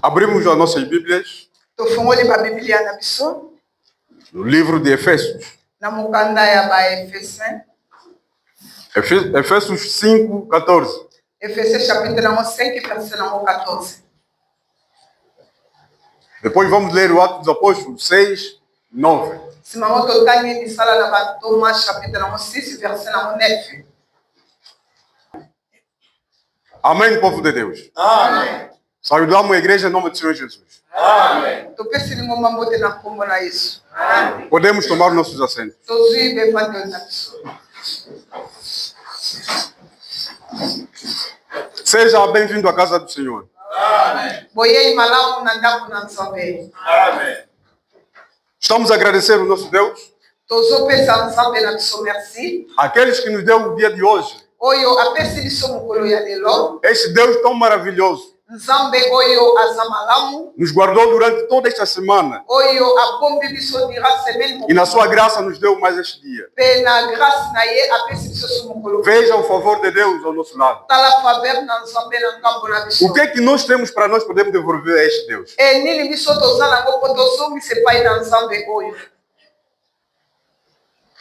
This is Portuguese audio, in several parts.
Abrimos as nossas Bíblias tofungoli babiblia na biso no livro de Efésios. na mokanda ya baefesien Efésios 5:14. Efésiens chapitre nango 5 verset nango 14. Depois vamos ler o Atos dos Apóstolos 6:9. Nsima ngo totangi misala na batoma chapitre nango 6 verset nango 9. Amém, povo de Deus. Amém. Saudamos a igreja em nome do Senhor Jesus. Amém. Topesi lingomba mbote na kombo na Yesu. Amém. Podemos tomar nossos assentos. Tozui bevando na biso. Seja bem-vindo à casa do Senhor. Amém. Boyei malamu na ndako na Nzambe. Amém. Estamos a agradecer o nosso Deus, Tozopesa Nzambe na biso merci. aqueles que nos deu o dia de hoje. Oyo apesi biso mokolo ya lelo. Esse Deus tão maravilhoso Nzambe oyo azamalamu. nos guardou durante toda esta semana Oyo abombi biso dira semaine e na sua graça nos deu mais este dia. pe na grâce na ye apesi biso so mokolo. Veja o favor de Deus ao nosso lado. Tala faveur na Nzambe na ngambo na biso. O que é que nós temos para nós podermos devolver a este Deus? E nini biso tozala ngo po tozongisa epai na Nzambe oyo.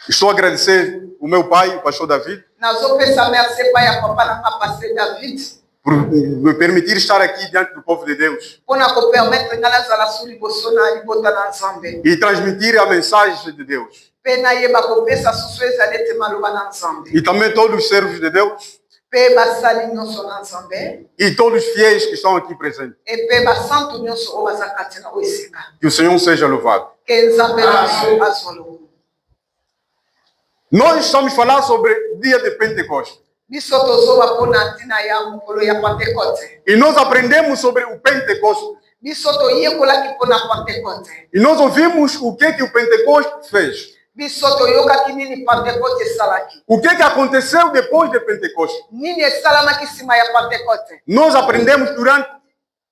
Estou a agradecer o meu pai, o pastor David, Nazopesa merci epai ya papa na pasteur David por me permitir estar aqui diante do povo de Deus mpona kopermettre nga nazala su liboso na libota na Nzambe e transmitir a mensagem de Deus. mpe nayeba kopesa susu ezala ete maloba na Nzambe E também todos os servos de Deus mpe basali nyonso na Nzambe e todos os fiéis que estão aqui presentes. e mpe basantu nyonso oyo baza kati na oyo esika Que o Senhor seja louvado. ke Nzambe na biso azwa lokumu. Nós estamos falando sobre o dia de Pentecostes. Biso tozoba mpona ntina ya mokolo ya Pentecote. E nós aprendemos sobre o Pentecostes. Biso toyekolaki mpona Pentecote. E nós ouvimos o que o Pentecostes fez. Biso toyokaki nini Pentecote esalaki. O que aconteceu depois de Pentecostes. Nini esalamaki nsima ya Pentecote. Nós aprendemos durante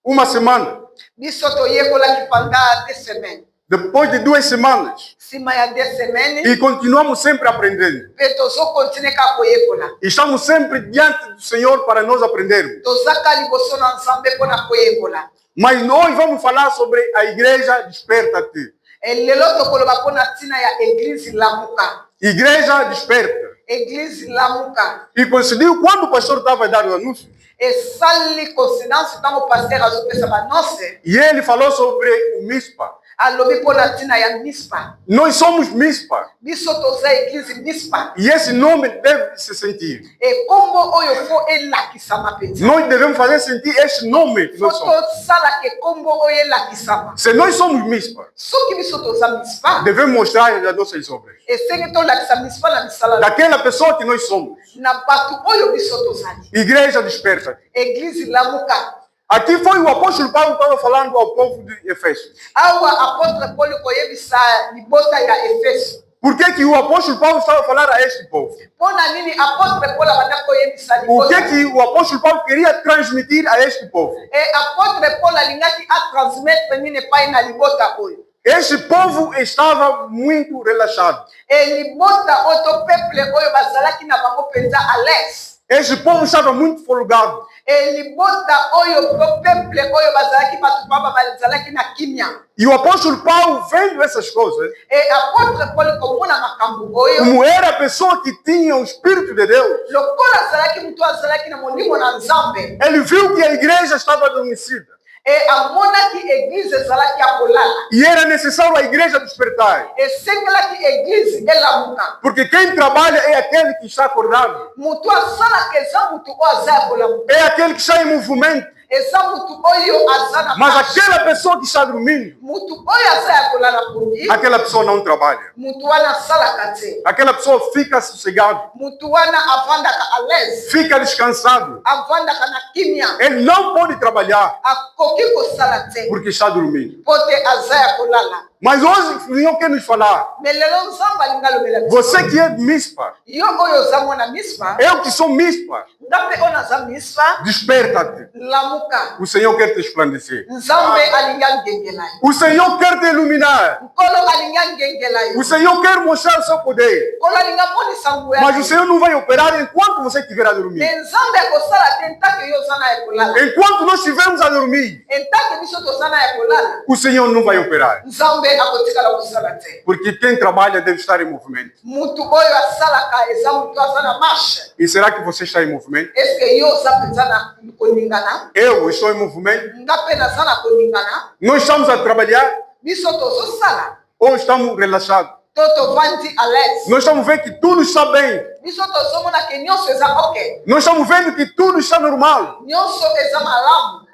uma semana. Biso toyekolaki pendant 2 semaines. Depois de 2 semanas. Nsima ya 2 semaines. E continuamos sempre aprendendo. Mpe tozokontinue kaka koyekola. Estamos sempre diante do Senhor para nós aprendermos. Tozaka liboso na Nzambe mpona koyekola. Mas nós vamos falar sobre a igreja Desperta-te. Lelo tokoloba mpona ntina ya Église lamuka. Igreja Desperta. Église lamuka. E coincidiu quando o pastor estava a dar o anúncio. Esali coincidence ntango paster azopesa banonse. E ele falou sobre o Mispa. Alobi mpona ntina ya Mispa. Nós somos Mispa. Biso toza Église Mispa. E esse nome deve se sentir. E kombo oyo fo elakisama mpenza. Nós devemos fazer sentir esse nome que Fo nós somos. tosala ke kombo oyo elakisama. Se nós somos Mispa, Soki biso toza Mispa. devemos mostrar as nossas obras. Esenge tolakisa Mispa na misala. Daquela pessoa que nós somos. Na bato oyo biso tozali. Igreja Desperta. Église lamuka. Aqui foi o apóstolo Paulo que estava falando ao povo de Efésio. Awa apôtre Paulo koyebisa libota ya Efeso. Por que o apóstolo Paulo estava a falar a este povo? Mpona nini apôtre Paulo abanda koyebisa O libota. que o apóstolo Paulo queria transmitir a este povo? E apôtre Paulo alingaki atransmettre nini epai na libota oyo. Este povo estava muito relaxado. E libota oyo to peuple oyo bazalaki na bango mpenza à l'aise. Este povo estava muito folgado. E libota oyo to peuple oyo bazalaki bato baba bazalaki na kimia. E o apóstolo Paulo, vendo essas coisas, E apôtre Paulo komona makambo oyo. como era a pessoa que tinha o Espírito de Deus, Lokola azalaki mutu azalaki na molimo na Nzambe. ele viu que a igreja estava adormecida. E amonaki église ezalaki ya kolala. E era necessário a igreja despertar. Esengelaki église elamuka. Porque quem trabalha é aquele que está acordado. Mutu asalaka eza mutu oyo aza ya kolamuka. É aquele que está em movimento. Eza mutu oyo aza na Mas marche. aquela pessoa que está dormindo, Mutu oyo aza ya kolala pongi. aquela pessoa não trabalha. Mutu wana asalaka te. Aquela pessoa fica sossegado, Mutu wana avandaka à l'aise. fica descansado. Avandaka na kimia. Ele não pode trabalhar Akoki kosala te. porque está dormindo. Po te aza ya kolala. Mas hoje o Senhor quer nos falar. me lelo nzambe alingi alobela biso. Você que é de Mispa, Yo oyo oza mwana mispa eu que sou Mispa, nga mpe oyo naza mispa desperta-te. lamuka O Senhor quer te esplandecer. nzambe alingi angengela yo. O Senhor quer te iluminar. nkolo alingi angengela yo. O Senhor quer mostrar o seu poder. nkolo alingi amonisa nguya Mas o Senhor não vai operar enquanto você estiver a dormir. me nzambe akosala te ntake yo oza na ya kolala. Enquanto nós estivermos a dormir, ntake biso toza na ya kolala o Senhor não vai operar. nzambe akotikala kosala te. Porque quem trabalha deve estar em movimento. mutu oyo asalaka eza mutu aza na marche. E será que você está em movimento? eske yo oza mpenza na koningana? Eu estou em movimento. nga mpe naza na koningana. Nós estamos a trabalhar biso tozosala ou estamos relaxados? to tovandi à l'aise. Nós estamos vendo que tudo está bem. biso tozomona ke nyonso eza ok, Nós estamos vendo que tudo está normal. nyonso eza malamu.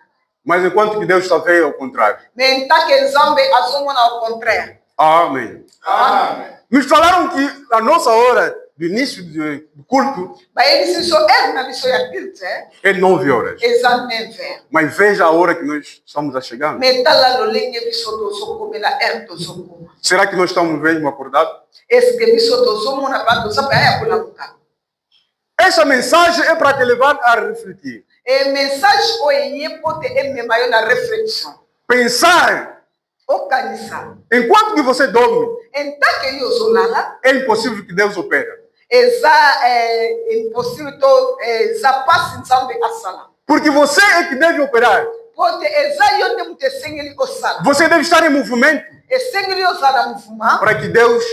Mas enquanto que Deus está vendo ao contrário. me ntake nzambe azomona au contraire. Amém. Amen. Nos falaram que a nossa hora do início do culto bayebisi biso ere na biso ya culte é 9 horas. eza 9h. Mas veja a hora que nós estamos a chegar. me tala lolenge biso tozokomela ere tozokoma. Será que nós estamos mesmo acordados? eske biso tozomona mpa toza mpe aya kolamuka? Essa mensagem é para te levar a refletir. message oyo eye mpo te emema yo na réflexion. Pensar. okanisa Enquanto que você dorme, ntake yo ozolala é impossível que Deus opere. eza impossible to eza pasi nzambe asala. Porque você é que deve operar. po te eza yo nde moto esengeli osala. Você deve estar em movimento esengeli ozala mouvement para que Deus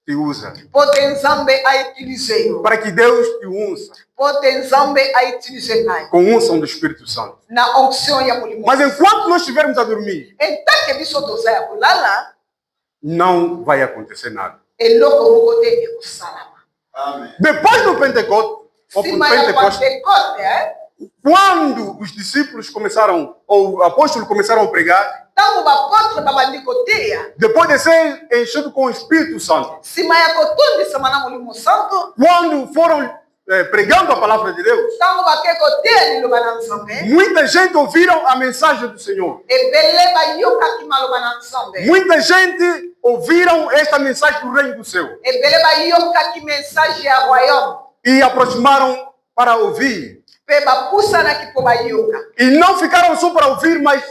te usa. po te nzambe autilize yo. Para que Deus te unça po te nzambe autilize ngai com unção do Espírito Santo. na onction ya molimo. Mas enquanto nós estivermos a dormir, ntake biso toza ya kolala não vai acontecer nada. eloko moko te ekosalama. Depois do Pentecostes, ou por nsima ya Pentecostes, pentecote quando os discípulos começaram, ou o apóstolo começaram a pregar, ntango bapotre babandi koteya depois de ser enchido com o Espírito Santo, nsima ya kotondisama na molimo santo, quando foram pregando a palavra de Deus, ntango bake koteya liloba na nzambe, muita gente ouviram a mensagem do Senhor. ebele bayokaki maloba na nzambe, Muita gente ouviram esta mensagem do reino do céu ebele bayokaki message ya royaume e aproximaram para ouvir. mpe bapusanaki mpo bayoka. E não ficaram só para ouvir, mas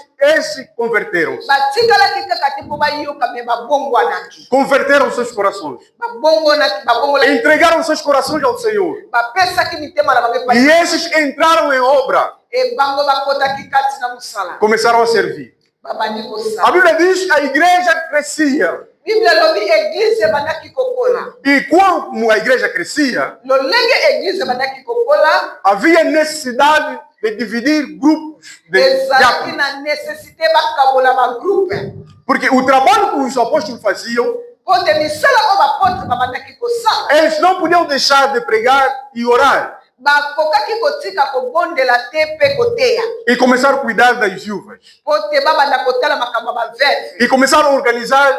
se converteram. batikalaki kaka te mpo bayoka me babongwanaki, Converteram seus corações. babongolaki Entregaram seus corações ao Senhor. bapesaki mitema na bango E esses entraram em obra. ebango bakotaki kati na mosala Começaram a servir. babandi A kosala. Bíblia diz que a igreja crescia. biblia elobi eglize ebandaki kokola. E como a igreja crescia, lolenge eglize ebandaki kokola, havia necessidade de dividir grupos de ezalaki diáconos. na necessité bakabola bagroupe Porque o trabalho que os apóstolos faziam, po te misala oyo bapotre babandaki kosala eles não podiam deixar de pregar e orar. bakokaki kotika kobondela te mpe koteya E começaram a cuidar das viúvas. po te babanda kotala makambo ya baveve, E começaram a organizar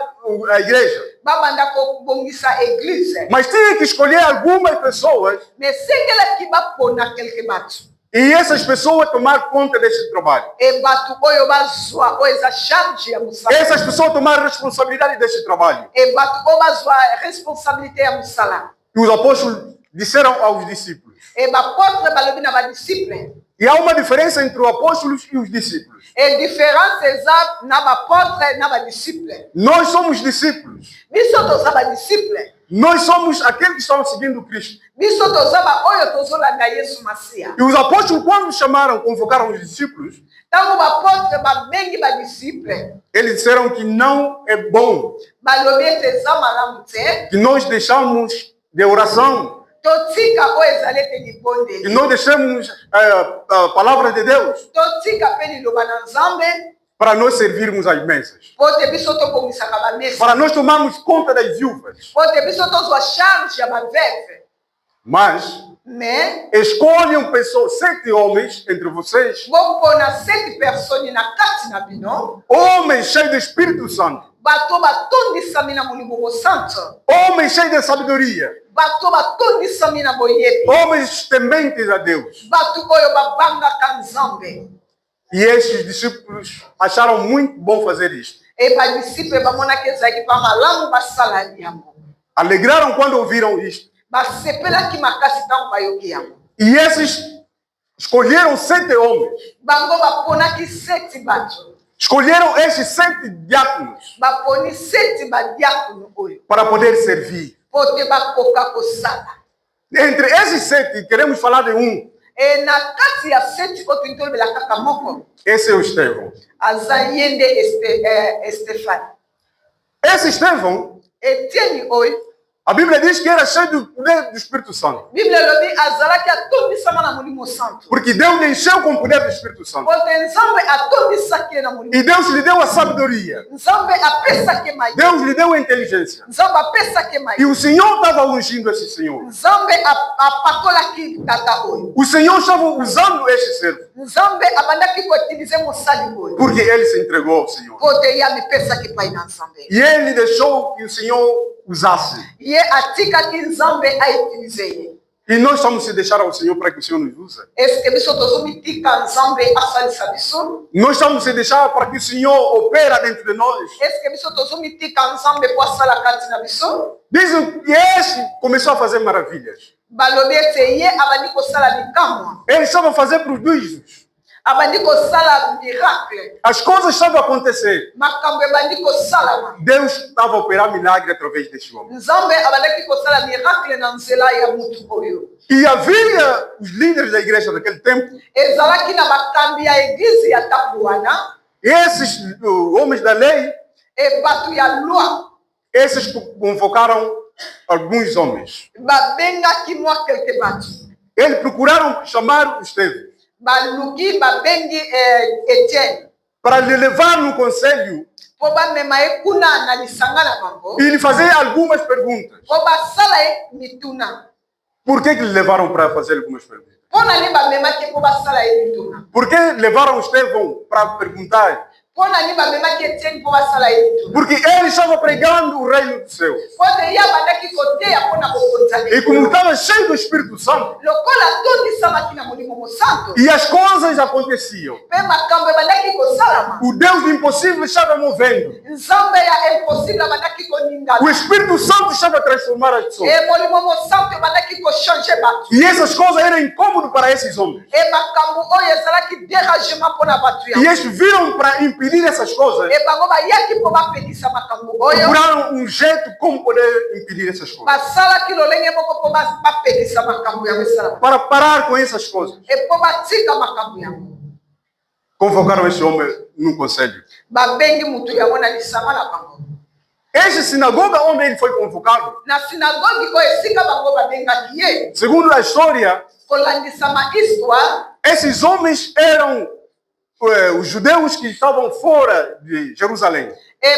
a igreja. babanda kobongisa eglize, Mas tinha que escolher algumas pessoas me esengelaki bapona kelke bato e essas pessoas tomar conta desse trabalho. e bato oyo bazwa oyo eza charge ya mosala, Essas pessoas tomaram responsabilidade desse trabalho. e bato oyo bazwa responsabilité ya mosala. E os apóstolos disseram aos discípulos. e bapotre balobi na badisciple, E há uma diferença entre os apóstolos e os discípulos. e différence eza na bapotre na badisciple. Nós somos discípulos. biso toza badisciple, Nós somos aqueles que estão seguindo Cristo. biso toza baoyo tozolanda yesu masiya. E os apóstolos, quando chamaram, convocaram os discípulos, ntango bapotre babengi badisciple, eles disseram que não é bom balobi ete eza malamu te que nós deixamos de oração, totika oyo ezali ete que libondeli, nós deixemos a palavra de Deus totika mpe liloba na nzambe para nós servirmos as mesas, po te biso tobongisaka bamesa, para nós tomarmos conta das viúvas. po te biso tozwa charge ya baveve. Mas me escolham pessoas, 7 homens entre vocês, bopona 7 personnes na kati na bino, homens cheios do Espírito Santo, bato batondisami na molimo santo, homens cheios de sabedoria, bato batondisami na boyebi, homens tementes a Deus. bato oyo babangaka nzambe. E estes discípulos acharam muito bom fazer isto. E badisciple bamonaki ezalaki mpa malamu basala yango. Alegraram quando ouviram isto. Basepelaki makasi ntango bayoki yango. E esses escolheram 7 homens. Bango baponaki 7 bato. Escolheram estes 7 diáconos Baponi 7 badiakono oyo. para poder servir. Po te bakoka kosala. Entre esses 7, queremos falar de um. E na kati ya 7 oyo tolobela kaka moko. Esse é o Estevão. Aza ye nde Estefane. Esse Estevão, Etienne oyo. a Bíblia diz que era cheio do poder do Espírito Santo. Bible elobi azalaki atondisama na molimo santo. Porque Deus lhe encheu com o poder do Espírito Santo. Po te nzambe atondisaki ye na molimo. E Deus lhe deu a sabedoria. Nzambe apesaki mayele. Deus lhe deu a inteligência. Nzambe apesaki E mayele. o Senhor estava ungindo esse Senhor. Nzambe apakolaki tata oyo. O Senhor estava usando este servo. Nzambe abandaki koutilize mosali oyo. Porque ele se entregou ao Senhor. Po te ye amipesaki pai na nzambe. E ele deixou que o Senhor usasse. Ye atikaki nzambe autilize ye. E nós estamos se deixar ao Senhor para que o Senhor nos use. Eske biso tozomitika nzambe asalisa biso? Nós estamos se deixar para que o Senhor opera dentro de nós. Eske biso tozomitika nzambe po asala kati na biso? Dizem que este começou a fazer maravilhas. Balobi ete ye abandi kosala bikamwa. Ele estava a fazer prodígios. Abandi kosala miracle. As coisas estavam a acontecer. Makambo ebandi kosalama. Deus estava a operar milagre através deste homem. Nzambe abandaki kosala miracle na nzela ya mutu oyo. E havia os líderes da igreja daquele tempo. Ezalaki na bakambi ya eglize ya ntango wana. Esses homens da lei, E bato ya loi. esses convocaram alguns homens. Babengaki mwa kelke bato. Eles procuraram chamar o Estevão Baluki babengi Etienne. para lhe levar no conselho Po bamema ye kuna na lisanga na bango. e lhe fazer algumas perguntas. Po basala ye mituna. Por que lhe levaram para fazer algumas perguntas? Po nani bamemaki po basala ye mituna. Por que levaram Estevão para perguntar? Po nani bamemaki Etienne po basala ye mituna. Porque ele estava pregando o reino dos céus. Po te ye abandaki koteya po na bokonzali. E como estava cheio do Espírito Santo, Lokola tondisamaki na molimo mosanto. e as coisas aconteciam. Pe makambo ebandaki kosalama. O Deus do impossível estava movendo. Nzambe ya impossible abandaki koningana. O Espírito Santo estava a transformar as pessoas. E molimo mosanto ebandaki kochange bato. E essas coisas eram incômodas para esses homens. E makambo oyo ezalaki dérangement mpo na bato E yango. eles viram para impedir essas coisas. E bango bayaki mpo bapekisa makambo oyo. Procuraram um jeito como poder impedir essas coisas. Basalaki lolenge moko mpo bapekisa makambo yango esalama. Para parar com essas coisas. E mpo batika makambo yango. Convocaram esse homem no conselho. Babengi mutu yango na lisanga na bango. Esta sinagoga onde ele foi convocado, Na sinagogi oyo esika bango babengaki ye. segundo a história, Kolandisama histoire. esses homens eram os judeus que estavam fora de Jerusalém,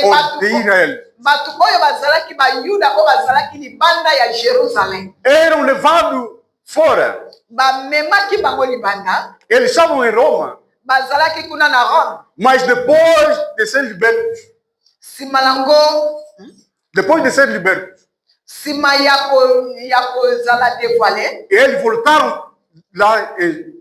ou de Israel. Bato oyo bazalaki bayuda oyo bazalaki libanda ya Jerusalem. Eram levados fora. Bamemaki bango libanda. Eles estavam em Roma, Bazalaki kuna na Rome. mas depois de ser libertos, Sima nango. Sima ya kozala dévoilé. eles voltaram lá em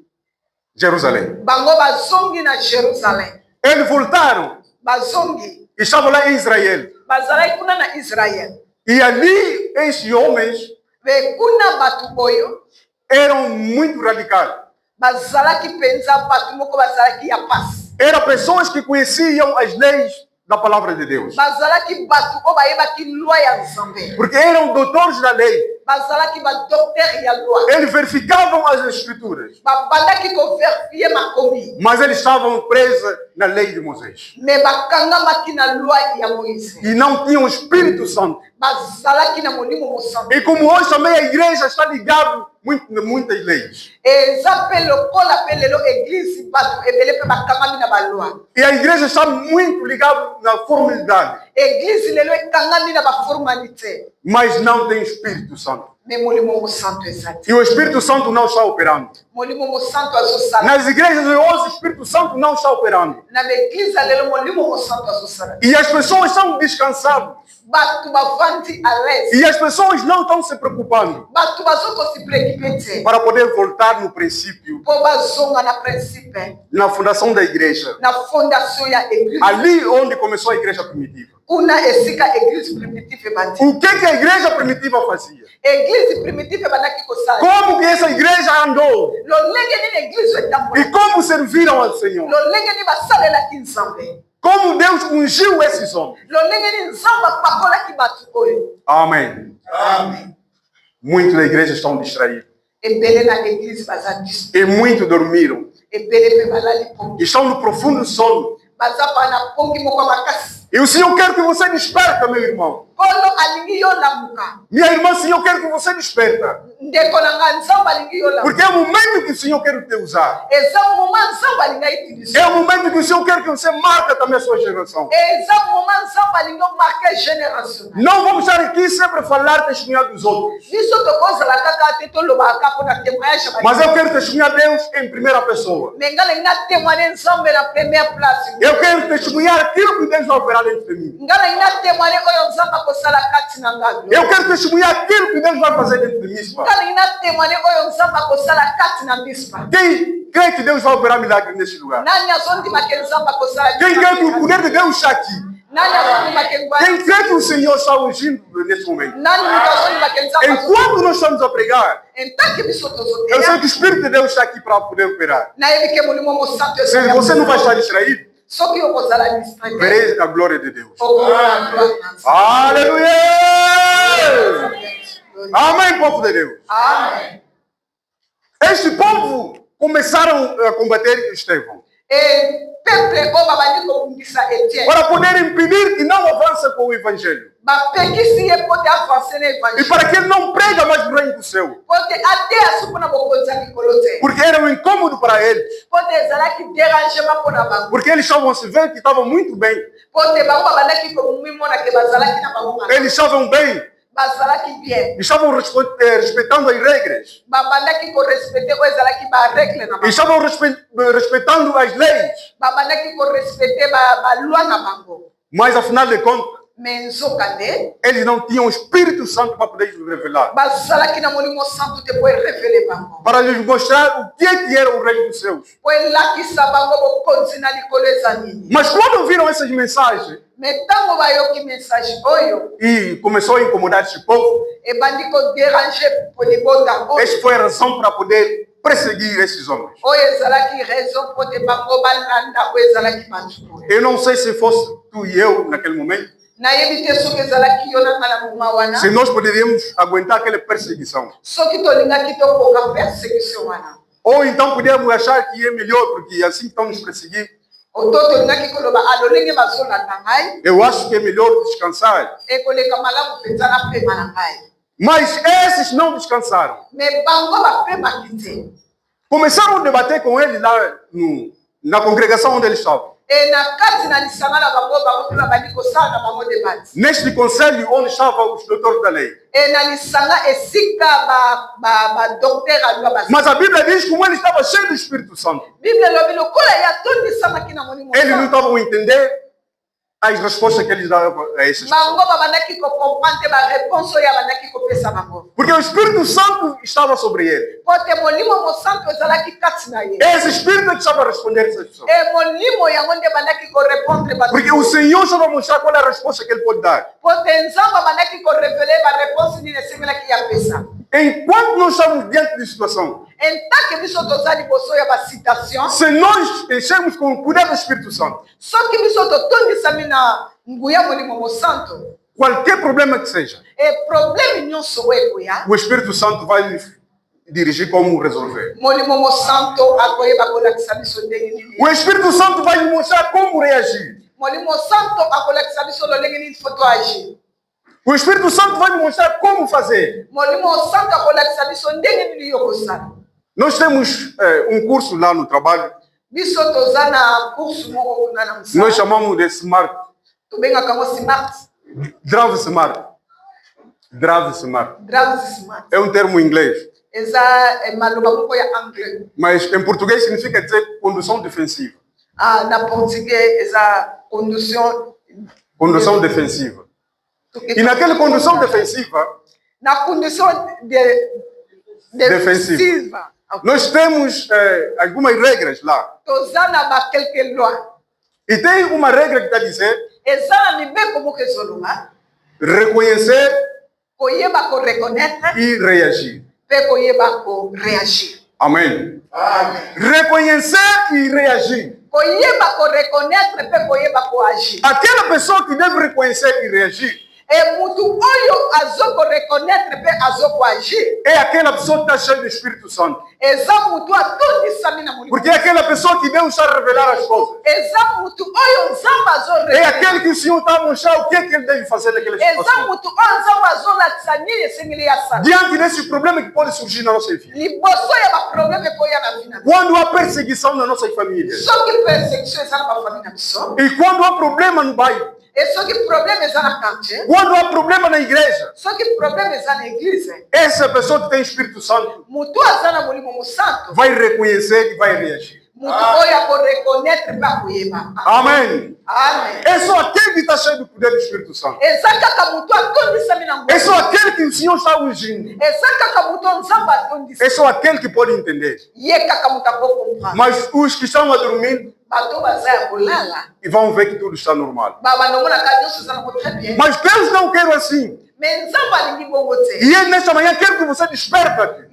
Jerusalém. Bango bazongi na Jerusalem. Eles voltaram, Bazongi. estavam lá em Israel. Bazalaki kuna na Israel. E ali, esses homens Be kuna bato oyo. eram muito radicais. Bazalaki penza bato moko bazalaki ya pasi. Eram pessoas que conheciam as leis da palavra de Deus. Bazalaki bato oyo bayebaki loi ya Nzambe. Porque eram doutores da lei. Bazalaki badocteur ya loi. Eles verificavam as escrituras. Babandaki koverifie makomi. Mas eles estavam presos na lei de Moisés. Me bakangamaki na loi ya Moïse. E não tinham o Espírito Santo. Bazalaki na molimo mosantu. E como hoje também a igreja está ligada muitas leis. Eza pe lokola pe lelo église bato ebele pe bakangami na baloi. E a igreja está muito ligada na formalidade. Église lelo ekangami na baformalité. Mas não tem Espírito Santo. E o Espírito Santo não está operando. Nas igrejas de hoje, o Espírito Santo não está operando. E as pessoas estão descansadas. E as pessoas não estão se preocupando para poder voltar no princípio, na fundação da igreja, ali onde começou a igreja primitiva. O que a igreja primitiva fazia? Como que essa igreja andou? E como serviram ao Senhor? Como Deus ungiu esses homens? Amém. Amém. Muitos da igreja estão distraídos. E muitos dormiram. Estão no profundo sono. E o Senhor quer que você desperta, meu irmão. Minha irmã, o Senhor quer que você desperta. Porque é o momento que o Senhor quer te usar. É o momento que o Senhor quer que você marque também a sua geração. Não vamos estar aqui sempre a falar testemunhar dos outros. Mas eu quero testemunhar Deus em primeira pessoa. Eu quero testemunhar aquilo que Deus vai operar dentro de mim. Eu quero testemunhar aquilo que Deus vai fazer dentro de mim. Quem crê que Deus vai operar milagre neste lugar? Quem crê que o poder de Deus está aqui? Quem crê que o Senhor está ungindo nesse momento? Enquanto nós estamos a pregar, eu sei que o Espírito de Deus está aqui para poder operar. Se você não vai estar distraído, verei a glória de Deus. Aleluia! Amém, povo de Deus. Amém. Este povo começaram a combater Estevão para poder impedir que não avance com o Evangelho. E para que ele não prega mais o reino do céu. Porque era um incômodo para eles. Porque eles estavam a se ver que estavam muito bem. Eles estavam bem. Estavam respeitando as regras. Estavam respeitando as leis. Mas afinal de contas, eles não tinham o Espírito Santo para poder lhes revelar. Para lhes mostrar o que era o reino dos céus. Mas quando viram essas mensagens, e começou a incomodar esse povo, essa foi a razão para poder perseguir esses homens. Eu não sei se fosse tu e eu naquele momento, se nós poderíamos aguentar aquela perseguição. Ou então podíamos achar que é melhor, porque assim estão nos perseguindo. Eu acho que é melhor descansar. Mas esses não descansaram. Começaram a debater com ele lá na congregação onde eles estavam. Neste conselho onde estavam os doutores da lei. Mas a Bíblia diz que como ele estava cheio do Espírito Santo, eles não estavam a entender as respostas que eles davam a esses. Porque o Espírito Santo estava sobre ele. Esse Espírito que estava a responder essas pessoas. Porque o Senhor só vai mostrar qual é a resposta que ele pode dar. Enquanto nós estamos diante de situação, se nós enchermos com o poder do Espírito Santo, qualquer problema que seja, o Espírito Santo vai nos dirigir como resolver. O Espírito Santo vai nos mostrar como reagir. O Espírito Santo vai nos mostrar como fazer. Nós temos um curso lá no trabalho. Nós chamamos de Smart. Drive Smart. Drive smart. Drive smart. É um termo em inglês. Mas em português significa dizer condução defensiva. Na português, condução defensiva. E naquela condução defensiva, na condução defensiva, nós temos algumas regras lá. E tem uma regra que está a dizer reconhecer e reagir. Amém. Reconhecer e reagir. Aquela pessoa que deve reconhecer e reagir é aquela pessoa que está cheia do Espírito Santo. Porque é aquela pessoa que Deus está a revelar as coisas. É aquele que o Senhor está a mostrar o que é que ele deve fazer naquela situação. Diante desse problema que pode surgir na nossa vida. Quando há perseguição na nossa família. E quando há problema no bairro. Quando há problema na igreja, essa pessoa que tem Espírito Santo vai reconhecer e vai reagir. Amém. É só aquele que está cheio do poder do Espírito Santo. É só aquele que o Senhor está ungindo. É só aquele que pode entender. Mas os que estão a dormir e vão ver que tudo está normal. Mas Deus não quer assim. E Ele nesta manhã quer que você desperte.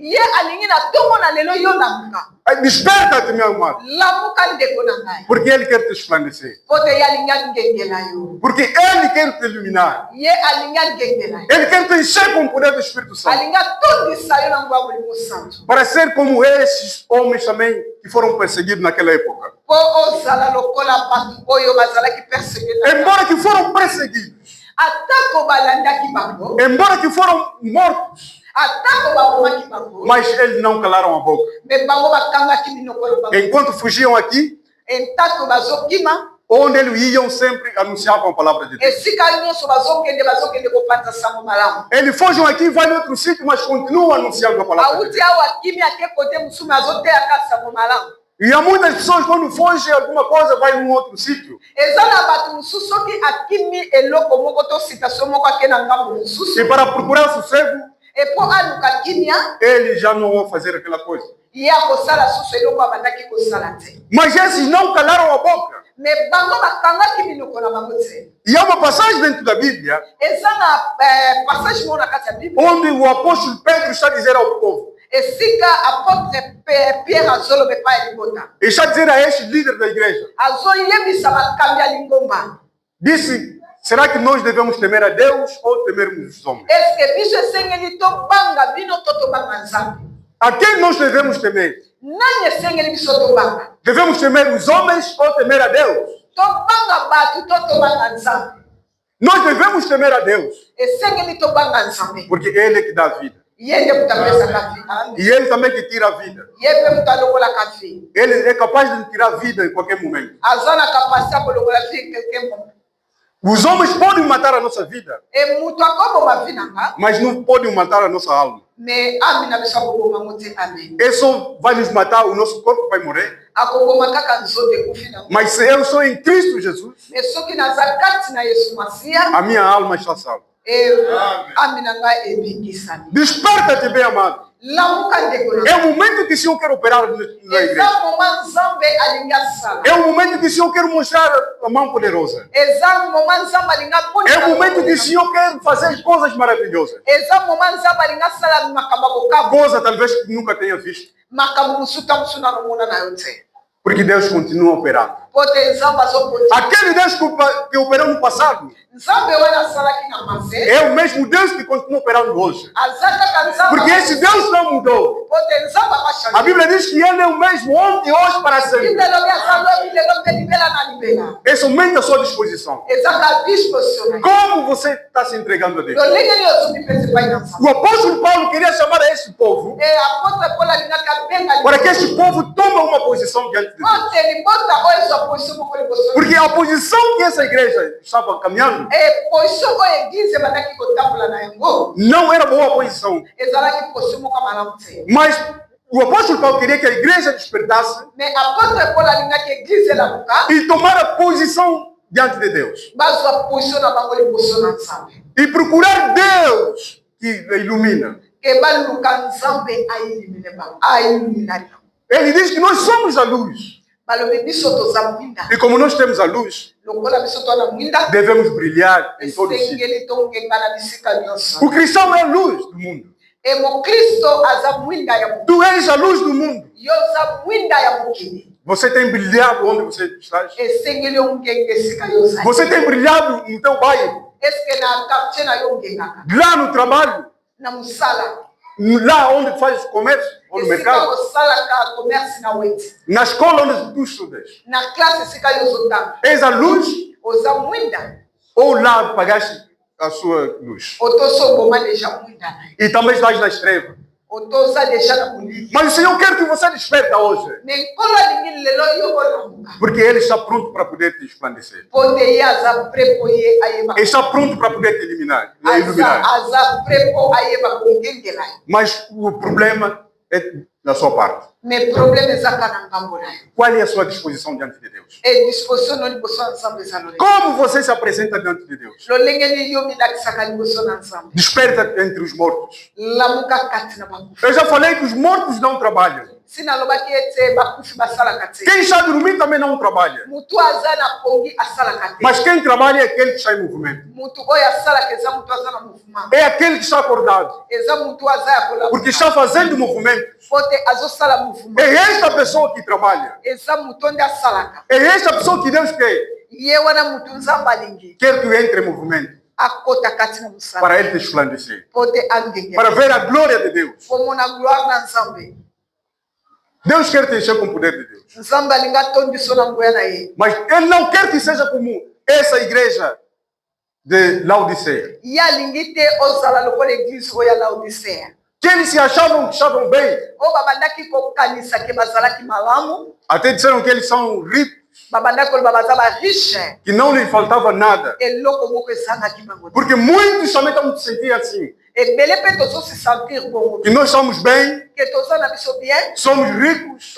Desperta-te, meu amado. Porque Ele quer te resplandecer. Porque Ele quer te iluminar. Ele quer te encher com o poder do Espírito Santo. Para ser como esses homens também que foram perseguidos naquela época. Embora que foram perseguidos. Embora que foram mortos. Mas eles não calaram a boca. Enquanto fugiam aqui, onde eles iam sempre anunciavam a palavra de Deus. Eles fogem aqui e vão em outro sítio, mas continuam anunciando a palavra de Deus. E há muitas pessoas quando fogem alguma coisa, vai em um outro sítio. E para procurar sossego, eles já não vão fazer aquela coisa. Mas esses não calaram a boca. E há uma passagem dentro da Bíblia onde o apóstolo Pedro está a dizer ao povo. E está a dizer a este líder da igreja. Disse, será que nós devemos temer a Deus ou temermos os homens? A quem nós devemos temer? Devemos temer os homens ou temer a Deus? Nós devemos temer a Deus. Porque Ele é que dá a vida. E Ele também que tira a vida. Ele é capaz de tirar a vida em qualquer momento. Os homens podem matar a nossa vida, mas não podem matar a nossa alma. Ele só vai nos matar, o nosso corpo vai morrer. Mas se eu sou em Cristo Jesus, a minha alma está salva. Desperta-te, bem amado. É o momento que o Senhor quer operar na igreja. É o momento que o Senhor quer mostrar a mão poderosa. É o momento que o Senhor quer fazer coisas maravilhosas. Coisa talvez que nunca tenha visto. Porque Deus continua operando. Aquele Deus que operou no passado é o mesmo Deus que continua operando hoje. Porque esse Deus não mudou. A Bíblia diz que Ele é o mesmo ontem, hoje, para sempre. É somente a sua disposição. Como você está se entregando a Deus? O apóstolo Paulo queria chamar a esse povo para que este povo tome uma posição diante de Deus. Porque a posição que essa igreja estava caminhando não era boa posição. Mas o apóstolo Paulo queria que a igreja despertasse e tomar a posição diante de Deus. E procurar Deus que ilumina. Ele diz que nós somos a luz. E como nós temos a luz, devemos brilhar em todo sítio. O cristão é a luz do mundo. Tu és a luz do mundo. Você tem brilhado onde você está? Você tem brilhado no teu bairro? Lá no trabalho? Lá onde faz comércio? Ou no mercado? Na escola onde tu estudas? És a luz? Ou lá pagaste a sua luz? E também estás na treva. Mas o Senhor quer que você desperta hoje. Porque Ele está pronto para poder te resplandecer. Ele está pronto para poder te iluminar. Mas o problema é da sua parte. Qual é a sua disposição diante de Deus? Como você se apresenta diante de Deus? Desperta entre os mortos. Eu já falei que os mortos não trabalham. Quem está dormindo também não trabalha. Mas quem trabalha é aquele que está em movimento. É aquele que está acordado. Porque está fazendo movimento. É esta pessoa que trabalha. É esta pessoa que Deus quer. Quer que entre em movimento. Para Ele te resplandecer. Para ver a glória de Deus. Deus quer te encher com o poder de Deus. Mas Ele não quer que seja como essa igreja de Laodiceia. Que eles se achavam que estavam bem. Até disseram que eles são ricos. Que não lhes faltava nada. Porque muitos também estão se sentindo assim. E nós somos bem, somos ricos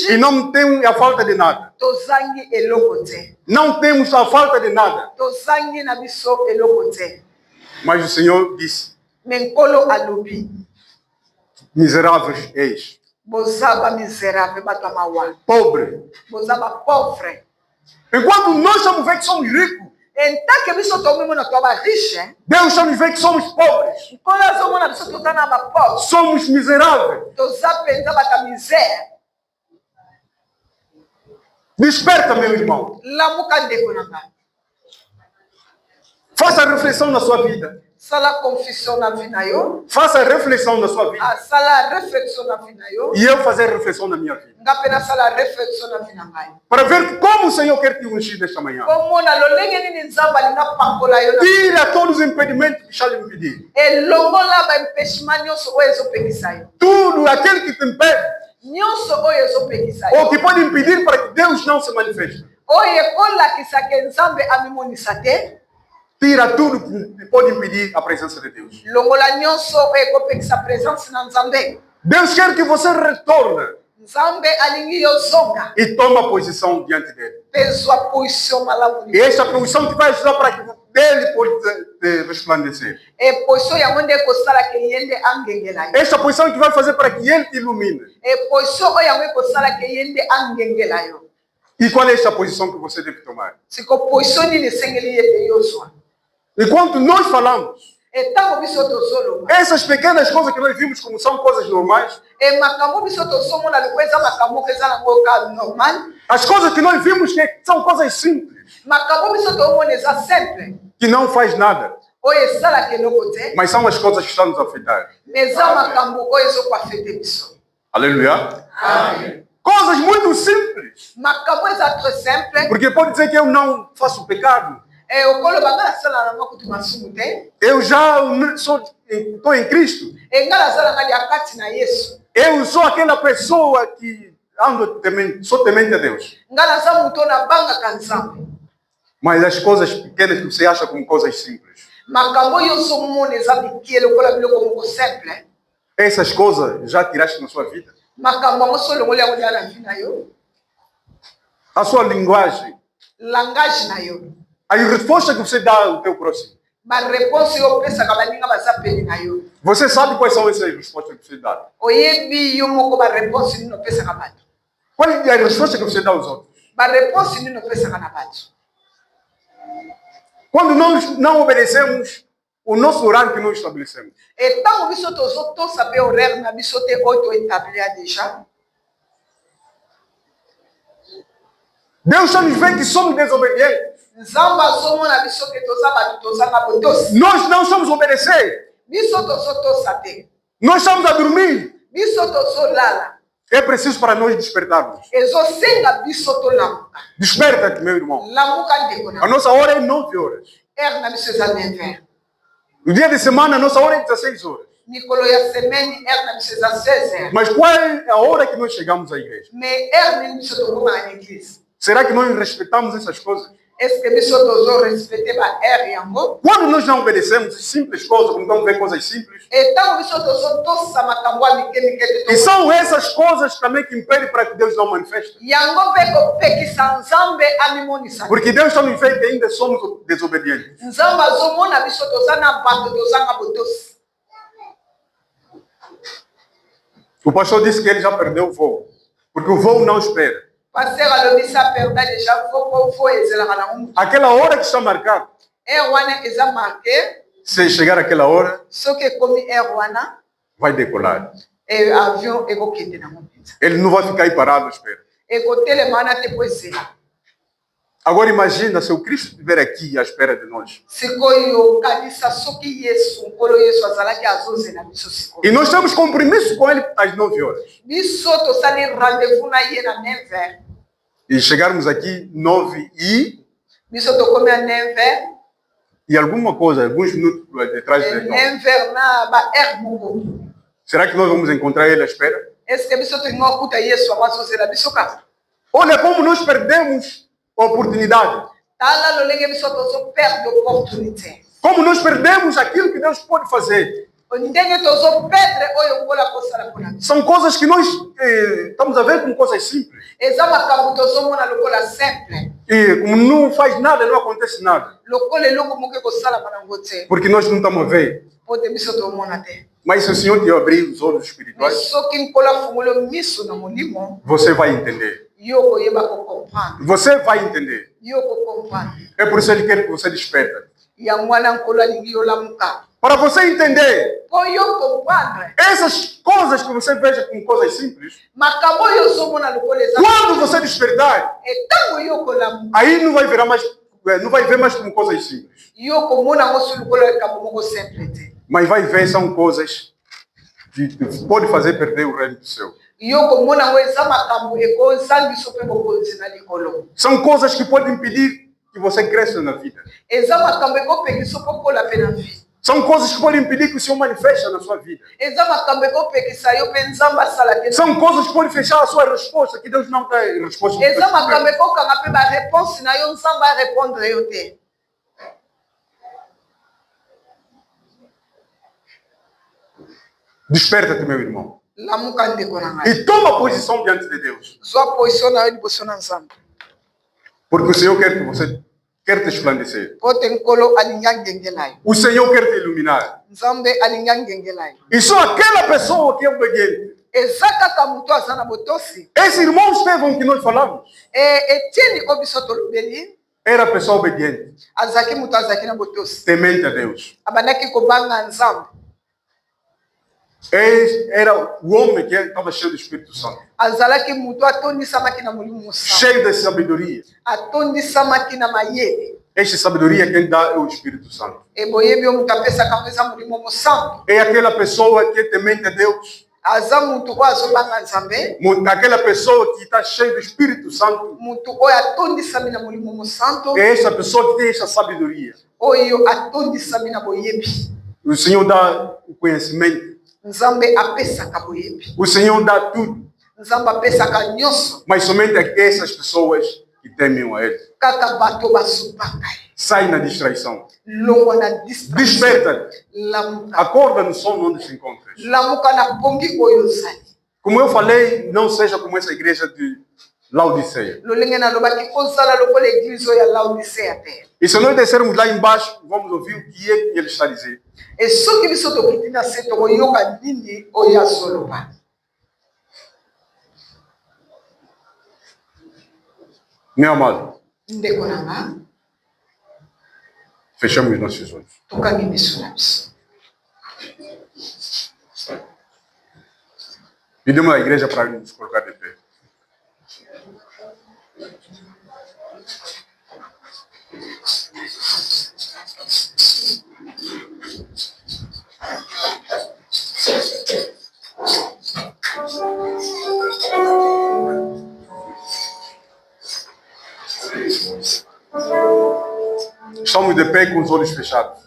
e não temos a falta de nada. Não temos a falta de nada. Mas o Senhor disse: miseráveis eis. Pobre. Enquanto nós estamos vendo que somos ricos, Deus está nos vendo que somos pobres. Somos miseráveis. Desperta, meu irmão. Faça reflexão na sua vida. Faça reflexão na sua vida. E eu fazer reflexão na minha vida. Para ver como o Senhor quer te ungir desta manhã. Tira todos os impedimentos que estão lhe impedir. Tudo aquele que te impede. Ou que pode impedir para que Deus não se manifeste. Tira tudo que pode impedir a presença de Deus. Deus quer que você retorne e toma posição diante dele. E esta posição que vai ajudar para que ele possa resplandecer. Esta posição que vai fazer para que ele te ilumine. E qual é esta posição que você deve tomar? Enquanto nós falamos, essas pequenas coisas que nós vimos como são coisas normais, as coisas que nós vimos que são coisas simples, que não faz nada, mas são as coisas que estão nos afetar. Aleluia. Amém. Coisas muito simples. Porque pode dizer que eu não faço pecado. Eu já estou em Cristo. Eu sou aquela pessoa que ando sou temente a Deus. Mas as coisas pequenas que você acha como coisas simples, essas coisas já tiraste na sua vida. A sua linguagem, a resposta que você dá ao teu próximo. Você sabe quais são essas respostas que você dá? Qual é a resposta que você dá aos outros? Quando nós não obedecemos o nosso horário que nós estabelecemos. Deus só nos vê que somos desobedientes. Nós não somos obedecer. Nós estamos a dormir. É preciso para nós despertarmos. Desperta-te, meu irmão. A nossa hora é 9 horas. No dia de semana, a nossa hora é 16 horas. Mas qual é a hora que nós chegamos à igreja? Será que nós respeitamos essas coisas? Quando nós não obedecemos simples coisas, como vamos ver coisas simples, e são essas coisas também que impedem para que Deus não manifeste. Porque Deus só nos vê que ainda somos desobedientes. O pastor disse que ele já perdeu o voo, porque o voo não espera. Aquela hora que está marcada, se chegar àquela hora, vai decolar. Ele não vai ficar aí parado à espera. Agora imagina se o Cristo estiver aqui à espera de nós. E nós temos compromisso com ele às 9 horas. E chegarmos aqui 9 e alguma coisa, alguns minutos detrás de nós. Será que nós vamos encontrar ele à espera? Olha como nós perdemos a oportunidade. Como nós perdemos aquilo que Deus pode fazer. São coisas que nós estamos a ver como coisas simples. E como não faz nada, não acontece nada. Porque nós não estamos a ver. Mas se o Senhor te abrir os olhos espirituais, você vai entender. Você vai entender. É por isso que ele quer que você desperta. Para você entender essas coisas que você veja como coisas simples, quando você despertar, aí não vai ver mais como coisas simples. Mas vai ver são coisas que pode fazer perder o reino do céu. São coisas que podem impedir que você cresça na vida. São coisas que podem impedir que o Senhor manifeste na sua vida. São coisas que podem fechar a sua resposta, que Deus não dá resposta. Desperta-te, meu irmão. E toma posição diante de Deus. Porque o Senhor quer te esplandecer. O Senhor quer te iluminar. E só aquela pessoa que é obediente. Esse irmão Estevão que nós falamos era a pessoa obediente, temente a Deus. Era o homem que estava cheio do Espírito Santo, cheio de sabedoria. Esta sabedoria quem dá é o Espírito Santo. É aquela pessoa que é temente a Deus, aquela pessoa que está cheia do Espírito Santo. É essa pessoa que tem essa sabedoria. O Senhor dá o conhecimento. O Senhor dá tudo. Mas somente essas pessoas que temem a Ele. Sai na distração. Desperta. Acorda no sono onde se encontra. Como eu falei, não seja como essa igreja de Laodiceia. E se nós descermos lá embaixo, vamos ouvir o que é que ele está a dizer. Meu amado, fechamos nossos olhos. Pedimos à igreja para nos colocar de pé. Estamos de pé com os olhos fechados.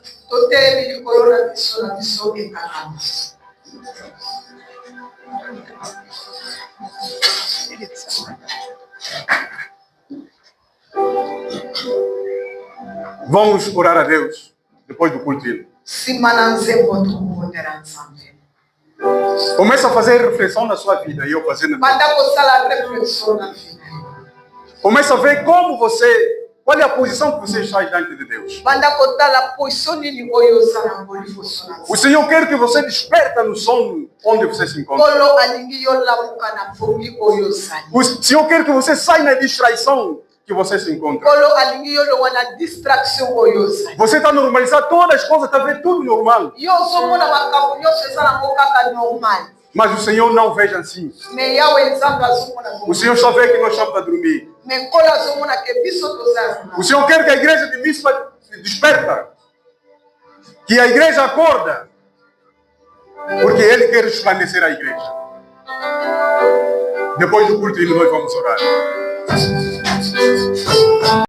Vamos orar a Deus depois do culto. Começa a fazer reflexão na sua vida e eu fazendo. Começa a ver como você, qual é a posição que você está diante de Deus. O Senhor quer que você desperta no sono onde você se encontra. O Senhor quer que você saia na distração que você se encontra. Você está normalizando todas as coisas, está vendo tudo normal. Mas o Senhor não veja assim. O Senhor só vê que nós estamos a dormir. O Senhor quer que a igreja de Mispa desperta. Que a igreja acorda. Porque Ele quer esclarecer a igreja. Depois do culto nós vamos orar.